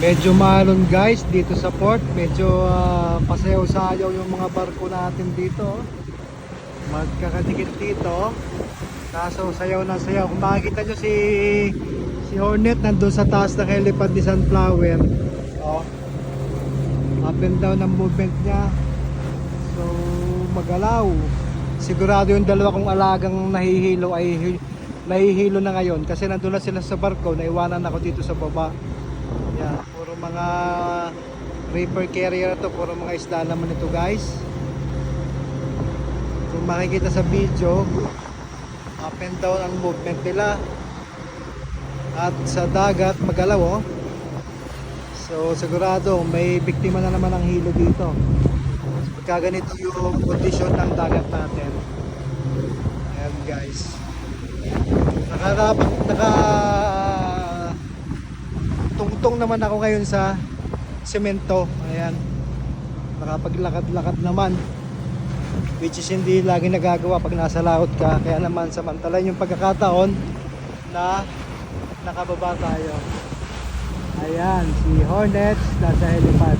Medyo maalon guys dito sa port. Medyo pasayaw-sayaw yung mga barko natin dito. Magkakadikit dito. Kaso sayaw na sayaw. Kung makikita nyo si Hornet nandun sa taas ng helipad ni Sunflower. Oh. Up and down ang movement niya. So magalaw. Sigurado yung dalawa kong alagang nahihilo ay nahihilo na ngayon. Kasi nandun na sila sa barko. Naiwanan ako dito sa baba. Yan, puro mga reefer carrier to, puro mga isda naman ito guys. Kung makikita sa video, up and down ang movement nila. At sa dagat magalaw oh. So sigurado may biktima na naman ang hilo dito. Pagka ganito yung condition ng dagat natin. Ayan guys. Tungtong naman ako ngayon sa semento. Ayan. Nakapaglakad-lakad naman. Which is hindi lagi nagagawa pag nasa laot ka. Kaya naman samantalahin yung pagkakataon na nakababa tayo. Ayan, si Hornets nasa helipad.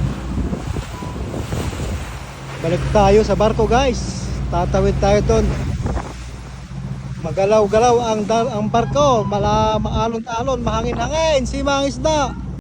Balik tayo sa barko guys. Tatawid tayo doon. Magalaw-galaw ang barko, maalon-alon, mahangin-hangin, si mga isda.